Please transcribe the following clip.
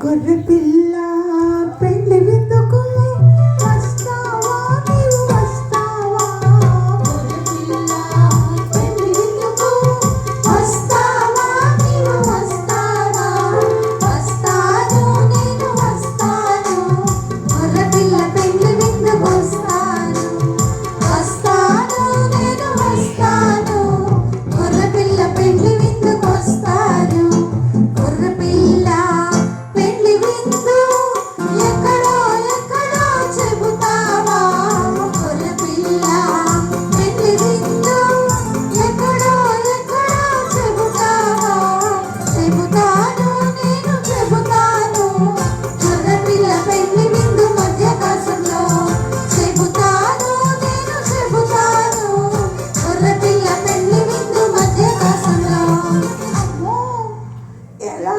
గొర్రె పిల్ల పెళ్లి విందుకు వస్తావా నీవు వస్తావా గొర్రె పిల్ల పెళ్లి విందుకు వస్తావా నీవు వస్తావా వస్తాను నేను వస్తాను గొర్రె పిల్ల పెళ్లి విందుకు వస్తాను వస్తాను నేను వస్తాను గొర్రె పిల్ల పెళ్లి విందుకు వస్తాను గొర్రె పిల్ల పెళ్లి విందు ఎక్కడో ఎక్కడో చెబుతావా గొర్రె పిల్ల పెళ్లి విందు ఎక్కడో ఎక్కడో చెబుతావా చెబుతాను నేను చెబుతాను గొర్రె పిల్ల పెళ్లి విందు మధ్యాకాశంలో చెబుతాను నేను చెబుతాను గొర్రె పిల్ల పెళ్లి విందు మధ్యాకాశంలో ఎలా